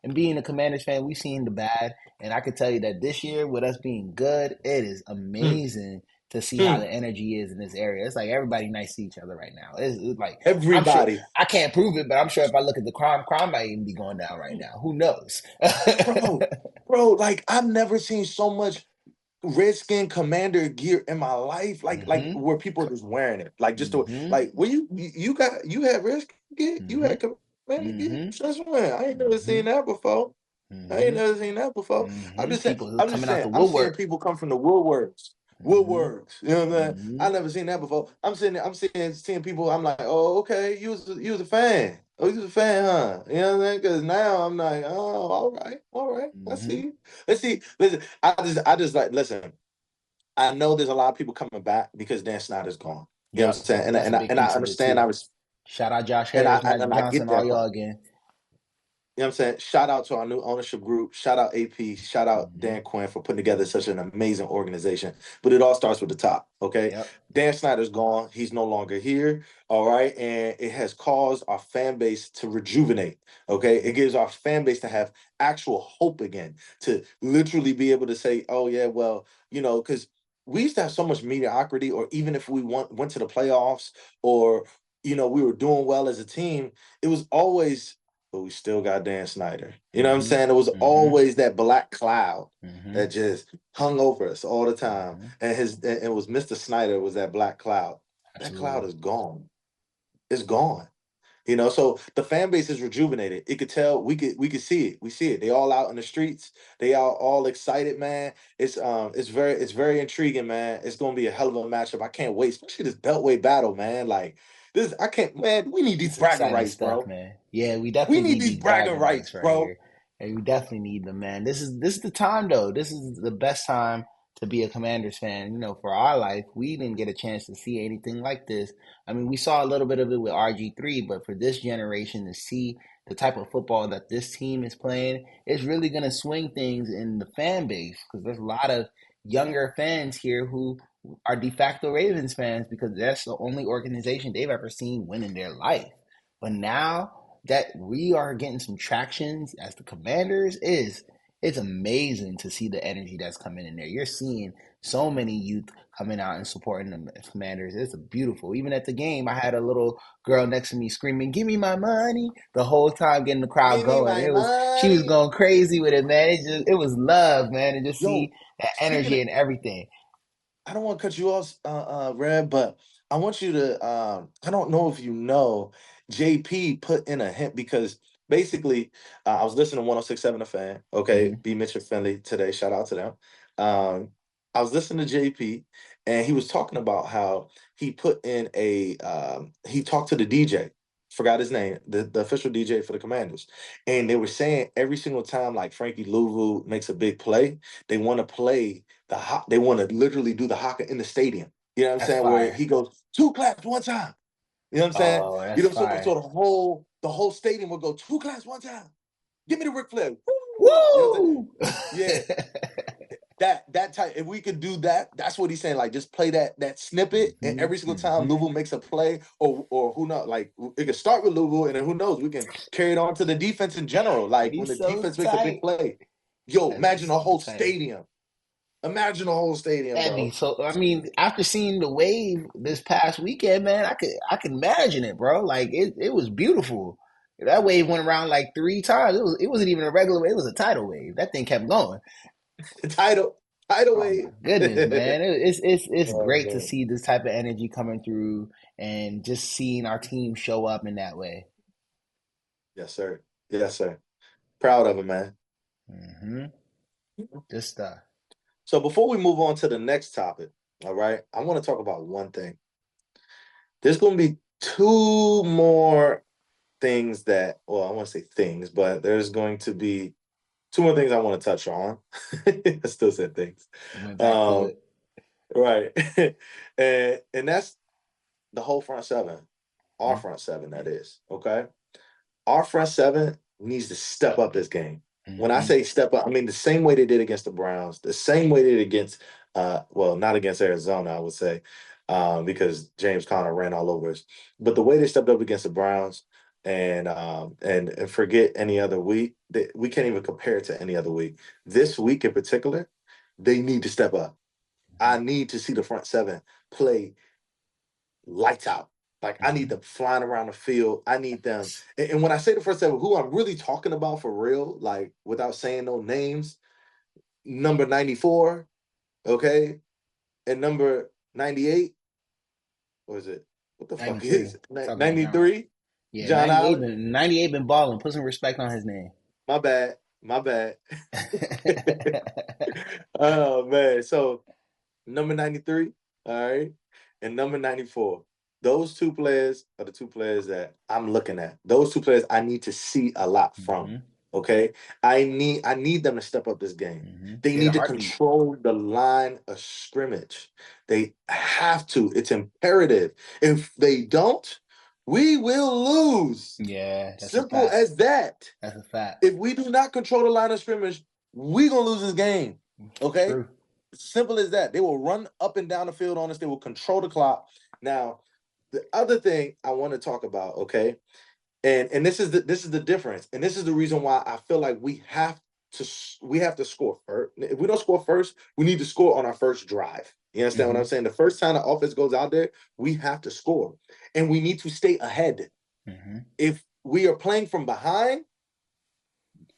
and being a Commanders fan, we've seen the bad, and I can tell you that this year, with us being good, it is Hmm. amazing to see how Hmm. the energy is in this area. It's like everybody nice to each other right now. It's like I'm sure Everybody, I can't prove it, but I'm sure if I look at the crime might even be going down right now. Who knows? bro, bro. Like I've never seen so much Redskin Commander gear in my life. Like Mm-hmm. where people are just wearing it. Like just to Mm-hmm. like where you had Redskin gear. You Mm-hmm. had Commander gear. Mm-hmm. Since when? I ain't never Mm-hmm. seen that before. I ain't Mm-hmm. never seen that before. I'm Mm-hmm. just saying. People who I'm just coming out saying. the I'm seeing woodwork. people come from the woodworks. Mm-hmm. Woodworks. You know what I'm saying? Mm-hmm. I never seen that before. I'm sitting. I'm seeing people. I'm like, oh, okay. You was a fan. Oh, you was a fan, huh? You know what I'm saying? Because now I'm like, oh, all right. I Mm-hmm. see. Let's see. Listen. I just like listen. I know there's a lot of people coming back because Dan Snyder's gone. You know what I'm Yep. saying? And That's and a I, big and I piece of it understand. too. Shout out Josh Harris, Magic And I Johnson, get all that y'all part. again. You know what I'm saying? Shout out to our new ownership group. Shout out AP. Shout out Mm-hmm. Dan Quinn for putting together such an amazing organization. But it all starts with the top, okay? Yep. Dan Snyder's gone. He's no longer here, all right? And it has caused our fan base to rejuvenate, okay? It Mm-hmm. gives our fan base to have actual hope again, to literally be able to say, oh, yeah, well, because we used to have so much mediocrity, or even if we went to the playoffs or, we were doing well as a team, it was always but we still got Dan Snyder. You know what I'm Mm-hmm. saying? It was Mm-hmm. always that black cloud Mm-hmm. that just hung over us all the time. Mm-hmm. And it was Mr. Snyder was that black cloud. That cloud Absolutely. is gone. It's gone. So the fan base is rejuvenated. It could tell we could see it. We see it. They all out in the streets. They are all excited, man. It's very intriguing, man. It's gonna be a hell of a matchup. I can't wait, especially this beltway battle, man. Like this, I can't, man. We need these It's bragging exciting rights, stuff, bro. man. Yeah, we We definitely need need these these bragging bragging rights, rights right bro. here. And we definitely need them, man. This is the time though. This is the best time to be a Commanders fan. For our life, we didn't get a chance to see anything like this. I mean, we saw a little bit of it with RG3, but for this generation to see the type of football that this team is playing, it's really gonna swing things in the fan base because there's a lot of younger fans here who are de facto Ravens fans because that's the only organization they've ever seen win in their life. But now that we are getting some tractions as the Commanders, it's amazing to see the energy that's coming in there. You're seeing so many youth coming out and supporting the Commanders. It's beautiful. Even at the game, I had a little girl next to me screaming, "Give me my money!" the whole time, getting the crowd Give me going. my She was money. going crazy with it, man. It was love, man, and just see Yo, that speaking energy of, and everything. I don't want to cut you off, Reb, but I want you to. I don't know if you know, JP put in a hint because basically, I was listening to 106.7 The Fan. Okay, Mm-hmm. B. Mitchell Finley today. Shout out to them. Um, I was listening to JP, and he was talking about how he put in a. He talked to the DJ. Forgot his name, the official DJ for the Commanders, and they were saying every single time like Frankie Louvu makes a big play, they want to play they want to literally do the haka in the stadium. You know what I'm That's saying? Where fire. he goes two claps one time. You know what I'm saying? Oh, that's So fire. the whole stadium will go two claps one time. Give me the Ric Flair. Woo! You know what I'm saying? Woo! Yeah, that type. If we could do that, that's what he's saying. Like just play that snippet, and Hmm. every single time Hmm. Louisville makes a play, or who knows, like it could start with Louisville, and then who knows, we can carry it on to the defense in general. That'd Like be when the so defense makes a big tight. play, yo, That'd be imagine a so whole tight. stadium. Imagine a whole stadium, That'd be bro. so. I mean, after seeing the wave this past weekend, man, I could imagine it, bro. Like it was beautiful. That wave went around like 3 times. It wasn't even a regular wave. It was a tidal wave. That thing kept going. Tidal Oh my wave. goodness, man! It's Oh great to man. see this type of energy coming through and just seeing our team show up in that way. Yes, sir. Yes, sir. Proud of it, man. Hmm. Good stuff. So before we move on to the next topic, all right, I want to talk about one thing. There's going to be two more things that, well, I want to say things, but there's going to be two more things I want to touch on. I still said things. We went back to it. Right. And that's the whole front seven. Our Mhm. front seven, that is. Okay. Our front seven needs to step up this game. When I Mhm. say step up, I mean the same way they did against the Browns, the same way they did against well, not against Arizona, I would say, because James Conner ran all over us. But the way they stepped up against the Browns and forget any other week, we can't even compare it to any other week. This week in particular, they need to step up. I need to see the front seven play lights out. Like I need Mhm. them flying around the field. I need them. And when I say the front seven, who I'm really talking about for real, like without saying no names, number 94, okay, and number 98. What is it? What the fuck 93. is it? Talking about John. 93? Yeah, John 98 Allen? been 98 been balling. Put some respect on his name. My bad. My bad. Oh man. So number 93, all right, and number 94. Those two players are the two players that I'm looking at. Those two players I need to see a lot from. Hmm. Okay. I need them to step up this game. Hmm. They They're the need to heartbeat. control the line of scrimmage. They have to. It's imperative. If they don't, we will lose. Yeah, that's a Simple fact. as that. That's a fact. If we do not control the line of scrimmage, we're gonna lose this game. Okay? True. Simple as that. They will run up and down the field on us. They will control the clock. Now, the other thing I want to talk about, okay, and this is the difference, and this is the reason why I feel like we have to score first. If we don't score first, we need to score on our first drive. You understand what Hmm. I'm saying? The first time the offense goes out there, we have to score, and we need to stay ahead. Hmm. If we are playing from behind,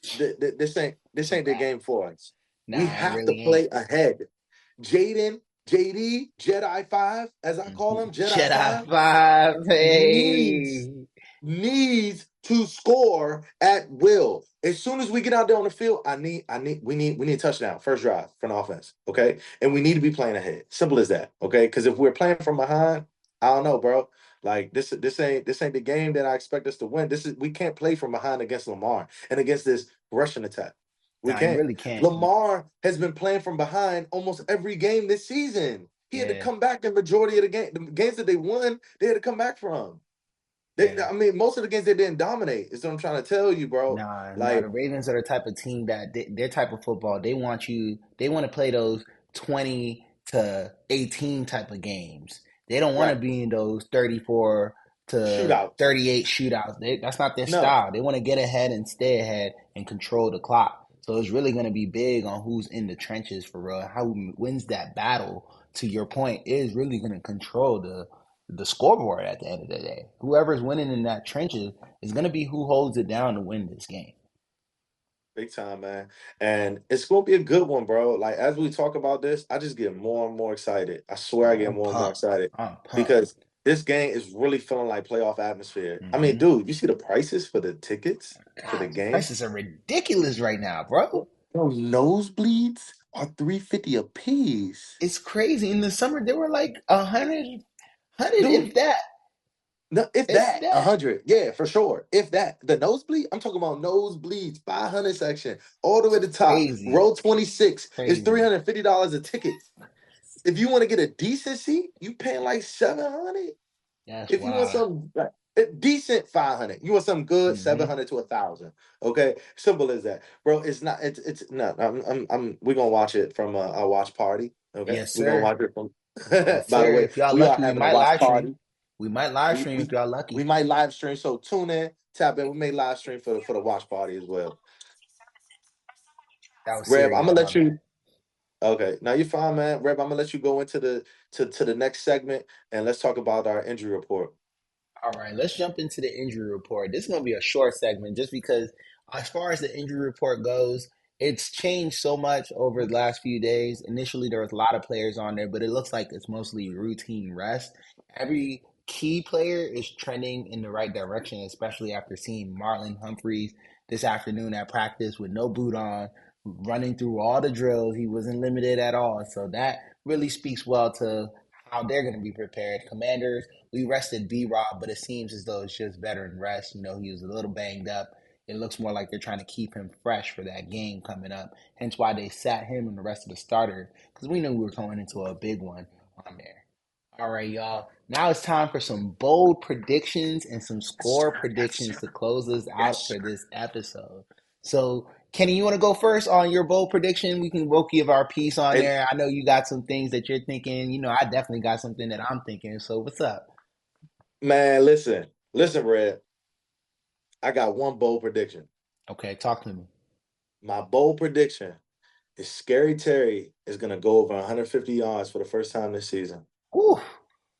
this It's a ain't the wrap. game for us. We Nah, it have to really ain't. play ahead. Jaden, JD, Jedi 5, as I call him, Jedi Jedi 5, 5. needs Hey. needs to score at will. As soon as we get out there on the field, we need a touchdown, first drive from the offense. Okay. And we need to be playing ahead. Simple as that. Okay. Because if we're playing from behind, I don't know, bro. Like this ain't the game that I expect us to win. We can't play from behind against Lamar and against this Russian attack. We Nah, you can't. really can't. Lamar has been playing from behind almost every game this season. He had to Yeah. come back the majority of the games that they won, they had to come back from. Yeah. I mean, most of the games they didn't dominate. Is what I'm trying to tell you, bro. Nah, the Like, Ravens are the type of team that their type of football, they want to play those 20 to 18 type of games. They don't want to right, be in those 34 to shootouts. 38 shootouts. That's not their No, style. They want to get ahead and stay ahead and control the clock. So it's really going to be big on who's in the trenches for real. How wins that battle, to your point, is really going to control the scoreboard at the end of the day. Whoever's winning in that trenches is going to be who holds it down to win this game. big time, man. And it's gonna be a good one, bro. Like as we talk about this, I just get more and more excited. I swear I Oh, get I'm more and more pumped. excited I'm pumped. because this game is really feeling like playoff atmosphere. I mean, Hmm. dude, you see the prices for the tickets for the God, the game? prices are ridiculous right now, bro. Those nosebleeds are $350 a piece. It's crazy. In the summer, they were like 100, Dude, if that. no, if If that, that. 100, yeah, for sure. If that, the nosebleed, I'm talking about nosebleeds, 500 section, all the way to the top. Crazy. Row 26 is Crazy. $350 a ticket. If you want to get a decent seat, you paying like 700. That's If you want wild. something like a decent, 500. You want something good, Hmm. 700 to 1,000. Okay, simple as that, bro. It's not. It's no. We're gonna watch it from our watch party. Okay, Yes, we're gonna sir. watch it from. Yes, By the sir. way, If y'all we are lucky, we having a might watch live stream. party. We might live We stream we if y'all we lucky. might live stream. So tune in, tap in. We may live stream for the watch party as well. That was Reb, I'm serious. gonna My let bad. you. Okay, now you're fine, man. Reb, I'm gonna let you go into the to the next segment and let's talk about our injury report. All right, let's jump into the injury report. This is going to be a short segment just because, as far as the injury report goes, it's changed so much over the last few days. Initially, there was a lot of players on there, but it looks like it's mostly routine rest. Every key player is trending in the right direction, especially after seeing Marlon Humphreys this afternoon at practice with no boot on, running through all the drills. He wasn't limited at all. So that really speaks well to how they're going to be prepared. Commanders, we rested B Rob, but it seems as though it's just veteran rest. You know, he was a little banged up. It looks more like they're trying to keep him fresh for that game coming up. Hence why they sat him and the rest of the starters, because we knew we were going into a big one on there. All right, y'all. Now it's time for some bold predictions and some score predictions to close us out for this episode. So, Kenny, you want to go first on your bold prediction? We can both give our piece on Hey, there. I know you got some things that you're thinking. You know, I definitely got something that I'm thinking. So, what's up? man, listen, Red. I got one bold prediction. Okay, talk to me. My bold prediction is Scary Terry is going to go over 150 yards for the first time this season. Whew,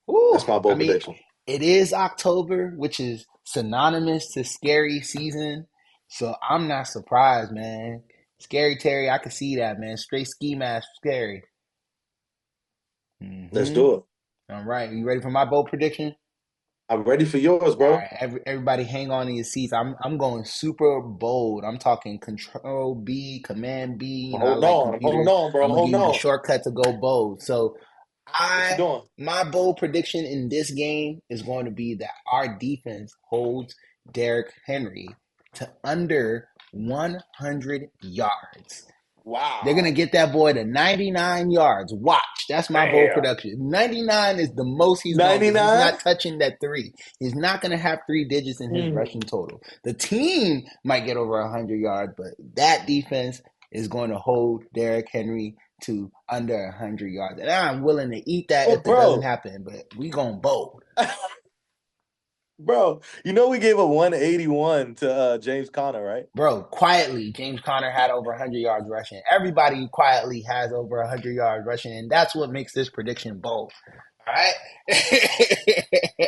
whew. That's my I bold mean, prediction. it is October, which is synonymous to scary season. So I'm not surprised, man. Scary Terry, I can see that, man. Straight ski mask, scary. Let's Mm-hmm. do it. All right, you ready for my bold prediction? I'm ready for yours, All bro. right, everybody, hang on in your seats. I'm going super bold. I'm talking Control B, Command B. You I'm know, I holding like on. I'm holding computers. on, bro. I'm I'm gonna holding give you the on. shortcut to go bold. So, What you I doing? my bold prediction in this game is going to be that our defense holds Derrick Henry to under 100 yards. They're going to Wow. get that boy to 99 yards. Watch. That's my bold Damn. production. 99 is the most he's going to get. He's 99? not touching that three. He's not going to have three digits in his rushing Mm. total. The team might get over 100 yards, but that defense is going to hold Derrick Henry to under 100 yards. And I'm willing to eat that if But, it doesn't bro, happen, but we going bold. bro, we gave a 181 to James Conner, right? Bro, quietly, James Conner had over 100 yards rushing. Everybody quietly has over 100 yards rushing, and that's what makes this prediction bold. All right.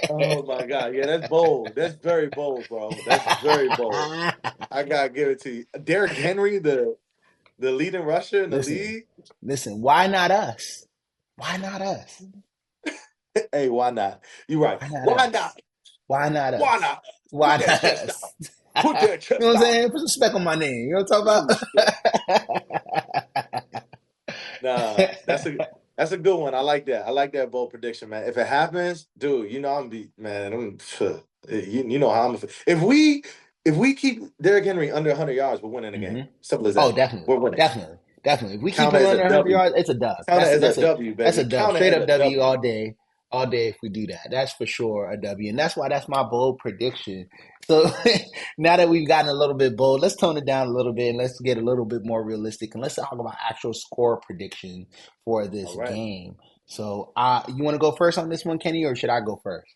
Oh my God. Yeah, that's bold. That's very bold, bro. That's very bold. I gotta give it to you. Derrick Henry, the leading rusher in the listen, league. listen. Why not us? Why not us? Hey, why not? You're right. Why not Why us? not? Why not Why us? not? Why Put that not chest us? out. Put that You know chest what I'm out. saying? Put some spec on my name. You know what I'm Some talking respect. about? Nah, that's a good one. I like that. I like that bold prediction, man. If it happens, dude, you know I'm be man. You know how I'm. If we keep Derrick Henry under 100 yards, we're winning the game. hmm Simple as Oh, that. definitely, We're winning. definitely, definitely. If we keep Count it him as a under 100 W. yards, it's a dub. Count it That's as a that's a W, that's a baby. dub. Count it Straight as up a W W. all day if we do that. That's for sure a W, and that's why that's my bold prediction. So now that we've gotten a little bit bold, let's tone it down a little bit and let's get a little bit more realistic and let's talk about actual score prediction for All this right. game. So, you want to go first on this one, Kenny, or should I go first?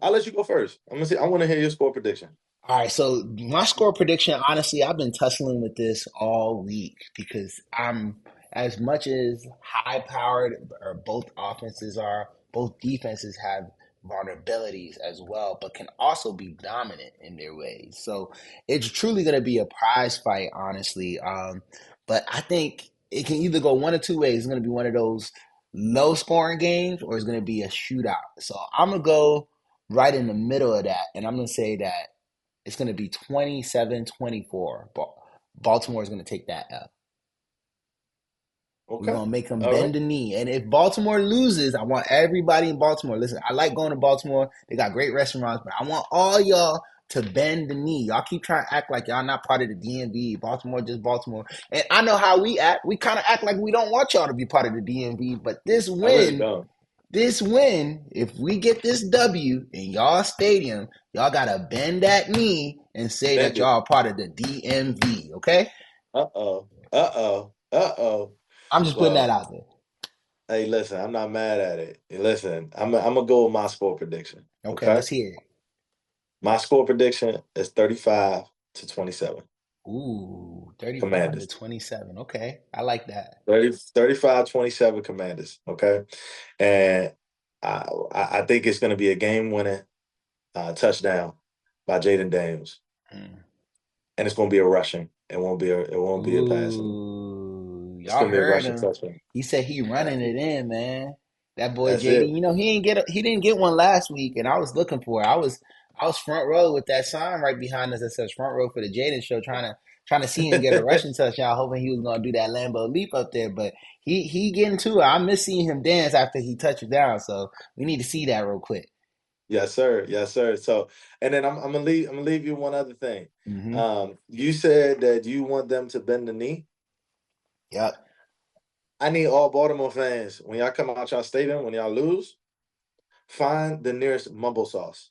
I'll let you go first. I'm gonna see. I want to hear your score prediction. All right, so my score prediction, honestly, I've been tussling with this all week because I'm as much as high powered or both offenses are, both defenses have vulnerabilities as well, but can also be dominant in their ways. So it's truly going to be a prize fight, honestly. But I think it can either go one or two ways. It's going to be one of those low scoring games or it's going to be a shootout. So I'm going to go right in the middle of that, and I'm going to say that it's going to be 27-24. Baltimore is going to take that L. We're Okay. going to make them All right. bend the knee. And if Baltimore loses, I want everybody in Baltimore. Listen, I like going to Baltimore. They got great restaurants, but I want all y'all to bend the knee. Y'all keep trying to act like y'all not part of the DMV. Baltimore, just Baltimore. And I know how we act. We kind of act like we don't want y'all to be part of the DMV. But I really don't. this win, if we get this W in y'all stadium, y'all gotta bend that knee and say that Bend it. y'all are part of the DMV, okay? Uh-oh. Uh-oh. Uh-oh. I'm just putting that Well, out there. hey, listen, I'm not mad at it. Listen, I'm gonna go with my score prediction. Okay, Okay. let's hear it. My score prediction is 35-27. Ooh, 35 to Commanders. 27. Okay, I like that. 35-27 Commanders. Okay. And I think it's gonna be a game winning touchdown by Jaden Daniels, Mm. and it's going to be a rushing. It won't be a passing. Ooh, It's y'all going to be a heard rushing him. touchdown. He said he That's running it. it in, man. That boy That's it. JD, he didn't get one last week, and I was looking for it. I was front row with that sign right behind us that says front row for the Jaden show, trying to see him get a rushing touchdown, hoping he was gonna do that Lambo leap up there. But he getting to it. I miss seeing him dance after he touched it down, so we need to see that real quick. Yes, sir. Yes, sir. So, and then I'm gonna leave you one other thing. Mm-hmm. You said that you want them to bend the knee. Yep. I need all Baltimore fans, when y'all come out y'all stadium, when y'all lose, find the nearest mumble sauce.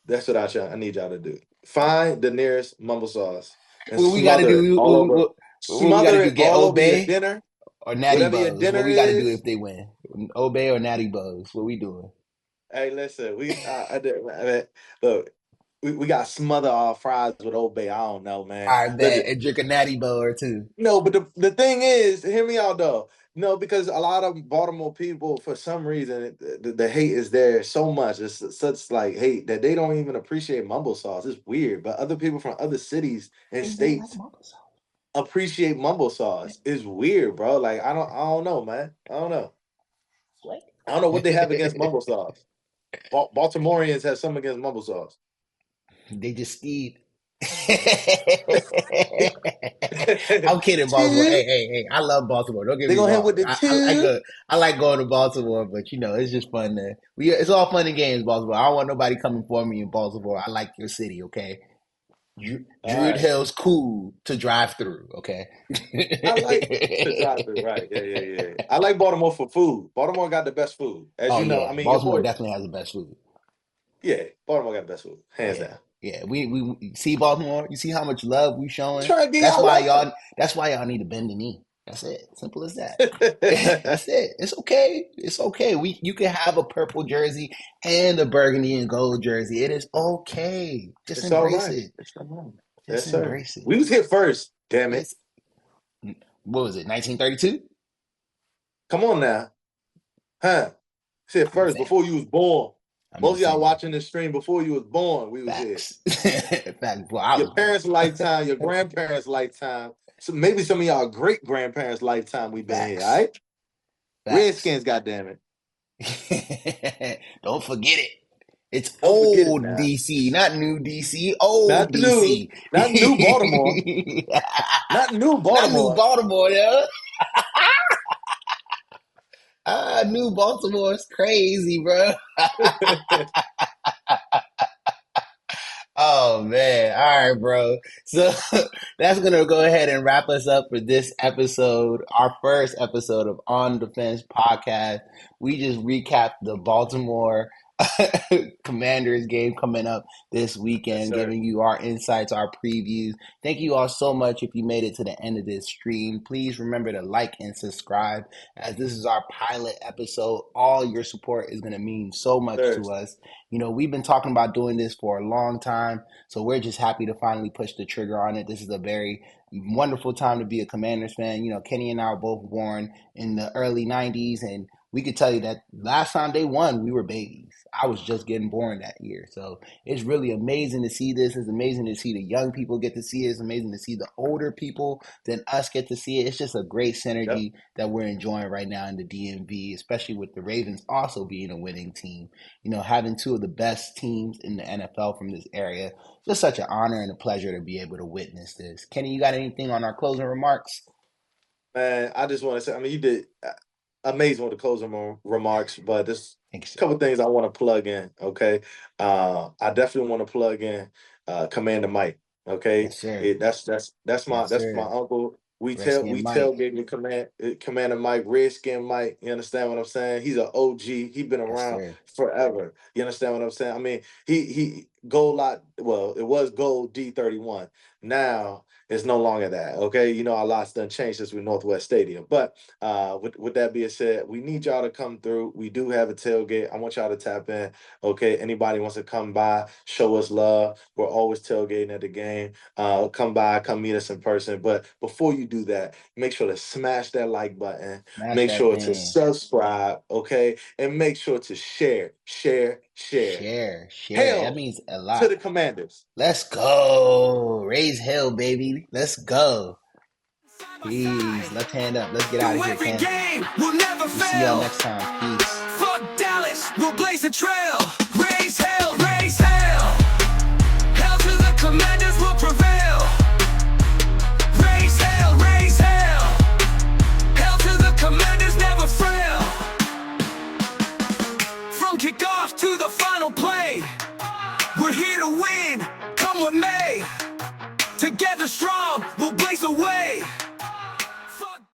That's what I need y'all to do. Find the nearest mumble sauce and What we got to smother it do? all over. What we got to Smother do? it Get all over your Obey dinner, or Natty whatever your Buzz? What dinner we got to do if is. they win? Obey or Natty Buzz? What we doing? Hey, listen, look, we got to smother our fries with Old Bay. I don't know, man. I bet and drink a Natty Bow or two. No, but the thing is, hear me out though. No, because a lot of Baltimore people, for some reason, the hate is there so much. It's such like hate that they don't even appreciate mumble sauce. It's weird, but other people from other cities and They don't like states mumble sauce. appreciate mumble sauce. It's weird, bro. Like I don't know, man. I don't know. What? I don't know what they have against mumble sauce. Baltimoreans have some against mumble sauce. They just Steve. I'm kidding, Baltimore. Two. Hey! I love Baltimore. Don't get They me gonna hit wrong. with the two. I like going to Baltimore, but it's just fun. It's all fun and games, Baltimore. I don't want nobody coming for me in Baltimore. I like your city, okay? All Druid right. Hill's cool to drive through, okay? I like to drive through, right? Yeah, yeah, yeah. I like Baltimore for food. Baltimore got the best food, as Oh you know. I yeah, mean, your Baltimore boy. definitely has the best food. Yeah, Baltimore got the best food, hands Yeah, down. yeah. We see Baltimore. You see how much love we showing. Trying to get That's y'all why love. y'all. That's why y'all need to bend the knee. That's it. Simple as that. That's it. It's okay. It's okay. You can have a purple jersey and a burgundy and gold jersey. It is okay. Just It's all embrace right. it. It's all right. Just Yes, sir. embrace it. We was here first. Damn it! It's what was it? 1932. Come on now, huh? Said I'm a first fan. before you was born. I'm Most of just y'all saying. watching this stream before you was born. We was here. Facts. Facts. Well, I Your was born. parents' lifetime, your grandparents' lifetime. So maybe some of y'all great grandparents' lifetime. We've been here. All Facts. right. Facts. Redskins, goddamn it. Don't forget it. It's Don't forget it old now. DC, not new DC. Old Not new, DC. not new Baltimore. Not new Not new Baltimore. Baltimore, yeah. New Baltimore's crazy, bro. Oh man. All right, bro. So that's gonna go ahead and wrap us up for this episode, our first episode of On Defense Podcast. We just recapped the Baltimore Commanders game coming up this Yes, weekend, sir. giving you our insights, our previews. Thank you all so much if you made it to the end of this stream. Please remember to like and subscribe as this is our pilot episode. All your support is gonna mean so much Sir. to us. We've been talking about doing this for a long time, so we're just happy to finally push the trigger on it. This is a very wonderful time to be a Commanders fan. Kenny and I were both born in the early 90s, and we could tell you that last time they won, we were babies. I was just getting born that year. So it's really amazing to see this. It's amazing to see the young people get to see it. It's amazing to see the older people than us get to see it. It's just a great Yep. synergy that we're enjoying right now in the DMV, especially with the Ravens also being a winning team. Having two of the best teams in the NFL from this area. Just such an honor and a pleasure to be able to witness this. Kenny, you got anything on our closing remarks? Man, I just want to say, I mean, you did amazing with the closing remarks, but there's Thank you, a sir. couple things I want to plug in. Okay, I definitely want to plug in Commander Mike. Okay, Yes, sir. that's my Sir. uncle. Redskin We Mike. tailgate with Commander Mike, Redskin Mike. You understand what I'm saying? He's an OG. He been Yes, around sir. forever. You understand what I'm saying? I mean, he gold lot. Well, it was gold D31. Now it's no longer that. Okay, our lots done changed since we Northwest Stadium. But with that being said, we need y'all to come through. We do have a tailgate. I want y'all to tap in. Okay, anybody wants to come by, show us love. We're always tailgating at the game. Come by, come meet us in person. But before you do that, make sure to smash that like button. Smash Make that sure to thing. subscribe. Okay, and make sure to share, share, share. Share. That Hail means a to lot. the Commanders. Let's go. Raise hell, baby. Let's go. Peace. Left hand up. Let's get out of Through here, every Ken. game, we'll never We see y'all fail. next time. Peace. Fuck Dallas, we'll blaze a trail. Raise hell, raise hell. Hell to the Commanders will prevail. Raise hell, raise hell. Hell to the Commanders never fail. From kickoff to the final play, we're here to win, come what may. Together strong.